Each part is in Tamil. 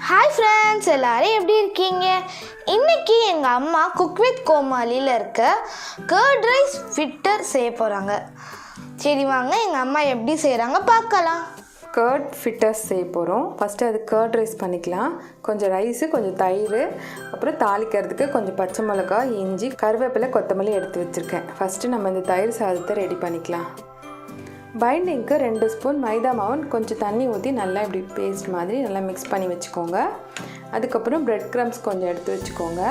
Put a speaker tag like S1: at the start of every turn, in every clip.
S1: ஹாய் ஃப்ரெண்ட்ஸ், எல்லோரும் எப்படி இருக்கீங்க? இன்றைக்கி எங்கள் அம்மா குக் வித் கோமாளியில் இருக்க கர்ட் ரைஸ் ஃபிட்டர் செய்ய போகிறாங்க. சரி வாங்க எங்கள் அம்மா எப்படி செய்கிறாங்க பார்க்கலாம்.
S2: கர்ட் ஃபிட்டர்ஸ் செய்ய போகிறோம். ஃபஸ்ட்டு அது கர்ட் ரைஸ் பண்ணிக்கலாம். கொஞ்சம் ரைஸு, கொஞ்சம் தயிர், அப்புறம் தாளிக்கிறதுக்கு கொஞ்சம் பச்சை மிளகாய், இஞ்சி, கருவேப்பிலை, கொத்தமல்லி எடுத்து வச்சுருக்கேன். ஃபஸ்ட்டு நம்ம இந்த தயிர் சாதத்தை ரெடி பண்ணிக்கலாம். பைண்டிங்க்கு 2 ஸ்பூன் மைதா மாவு கொஞ்சம் தண்ணி ஊற்றி நல்லா இப்படி பேஸ்ட் மாதிரி நல்லா மிக்ஸ் பண்ணி வச்சுக்கோங்க. அதுக்கப்புறம் பிரெட் க்ரம்ஸ் கொஞ்சம் எடுத்து வச்சுக்கோங்க.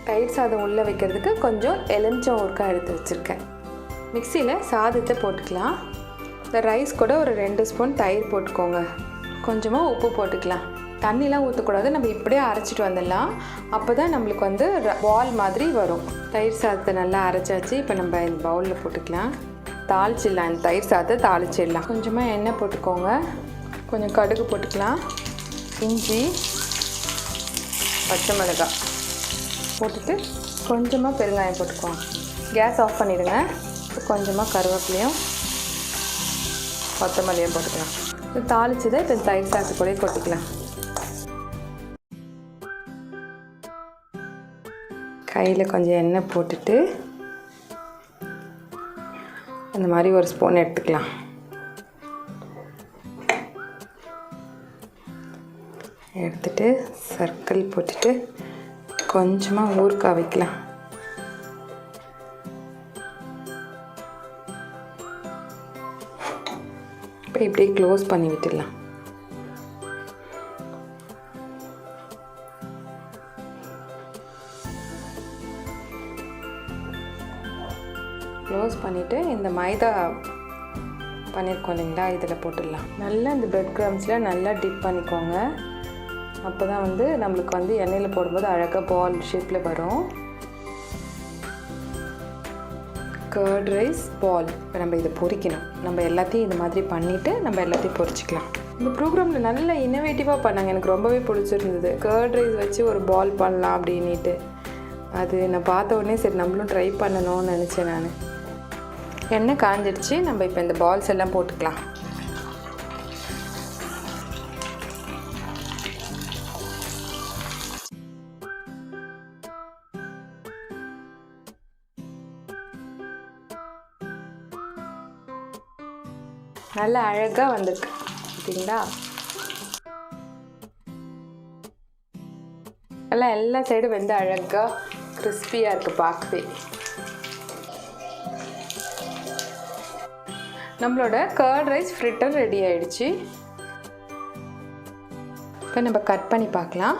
S2: தயிர் சாதம் உள்ளே வைக்கிறதுக்கு கொஞ்சம் எலுமிச்சம் ஊறுகாய் எடுத்து வச்சுருக்கேன். மிக்சியில் சாதத்தை போட்டுக்கலாம். இந்த ரைஸ் கூட ஒரு 2 ஸ்பூன் தயிர் போட்டுக்கோங்க. கொஞ்சமாக உப்பு போட்டுக்கலாம். தண்ணிலாம் ஊற்றக்கூடாது, நம்ம இப்படியே அரைச்சிட்டு வந்துடலாம். அப்போ தான் நம்மளுக்கு வந்து பால் மாதிரி வரும். தயிர் சாதத்தை நல்லா அரைச்சாச்சு. இப்போ நம்ம இந்த பவுலில் போட்டுக்கலாம். தாளிச்சிடலாம். இந்த தயிர் சாதத்தை தாளிச்சிடலாம். கொஞ்சமாக எண்ணெய் போட்டுக்கோங்க. கொஞ்சம் கடுகு போட்டுக்கலாம். இஞ்சி, பச்சை மிளகாய் போட்டுட்டு கொஞ்சமாக பெருங்காயம் போட்டுக்கோங்க. கேஸ் ஆஃப் பண்ணிவிடுங்க. கொஞ்சமாக கருவேப்பிலையும் கொத்தமல்லியும் போட்டுக்கலாம். இது தாளிச்சதை இப்போ தயிர் சாதத்து கூட கொட்டிக்கலாம். கையில் கொஞ்சம் எண்ணெய் போட்டுட்டு இந்த மாதிரி ஒரு ஸ்பூன் எடுத்துக்கலாம். எடுத்துட்டு சர்க்கிள் போட்டுட்டு கொஞ்சமாக ஊறுகாய் வைக்கலாம். இப்போ இப்படியே க்ளோஸ் பண்ணி விட்டுடலாம். க்ளோஸ் பண்ணிவிட்டு இந்த மைதா பண்ணியிருக்கோம் இல்லைங்களா, இதில் போட்டுடலாம். நல்லா இந்த பிரெட் க்ரம்ஸில் நல்லா டிப் பண்ணிக்கோங்க. அப்போ தான் வந்து நம்மளுக்கு வந்து எண்ணெயில் போடும்போது அழகாக பால் ஷேப்பில் வரும். கர்ட் ரைஸ் பால். இப்போ நம்ம இதை பொரிக்கணும். நம்ம எல்லாத்தையும் இது மாதிரி பண்ணிவிட்டு நம்ம எல்லாத்தையும் பொரிச்சிக்கலாம். இந்த ப்ரோக்ராமில் நல்ல இன்னோவேட்டிவாக பண்ணாங்க. எனக்கு ரொம்பவே பிடிச்சிருந்தது. கர்ட் ரைஸ் வச்சு ஒரு பால் பண்ணலாம் அப்படின்ட்டு. அது நான் பார்த்த உடனே சரி நம்மளும் ட்ரை பண்ணணும்னு நினச்சேன் நான். எண்ணெய் காஞ்சிடுச்சு. நம்ம இப்போ இந்த பால்ஸ் எல்லாம் போட்டுக்கலாம். நல்லா அழகாக வந்திருக்கு பார்த்தீங்களா? நல்லா எல்லா சைடும் வந்து அழகாக கிறிஸ்பியாக இருக்குது பார்க்கவே. நம்மளோட கர்ட் ரைஸ் ஃப்ரிட்டர் ரெடி ஆகிடுச்சு. இப்போ நம்ம கட் பண்ணி பார்க்கலாம்.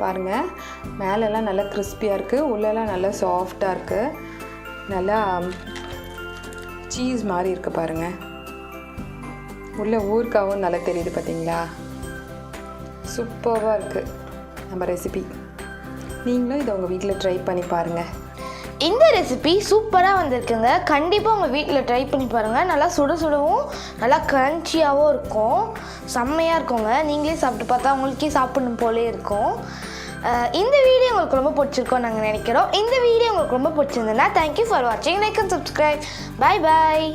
S2: பாருங்கள், மேலெல்லாம் நல்லா கிறிஸ்பியாக இருக்குது, உள்ளெல்லாம் நல்லா சாஃப்டாக இருக்குது, நல்லா சீஸ் மாதிரி இருக்குது பாருங்கள். உள்ள ஊறுகாவும் நல்லா தெரியுது பார்த்தீங்களா? சூப்பராக இருக்குது நம்ம ரெசிபி. நீங்களும் இதை உங்கள் வீட்டில் ட்ரை பண்ணி பாருங்கள்.
S1: இந்த ரெசிபி சூப்பராக வந்திருக்குங்க. கண்டிப்பாக உங்கள் வீட்டில் ட்ரை பண்ணி பாருங்கள். நல்லா சுட சுடவும் நல்லா க்ரன்ச்சியாகவும் இருக்கும். செம்மையாக இருக்குங்க. நீங்களே சாப்பிட்டு பார்த்தா உங்களுக்கே சாப்பிடணும் போலே இருக்கும். இந்த வீடியோ உங்களுக்கு ரொம்ப பிடிச்சிருக்கோம் நாங்கள் நினைக்கிறோம். இந்த வீடியோ உங்களுக்கு ரொம்ப பிடிச்சிருந்ததுன்னா தேங்க்யூ ஃபார் வாட்சிங். Like and subscribe. Bye bye.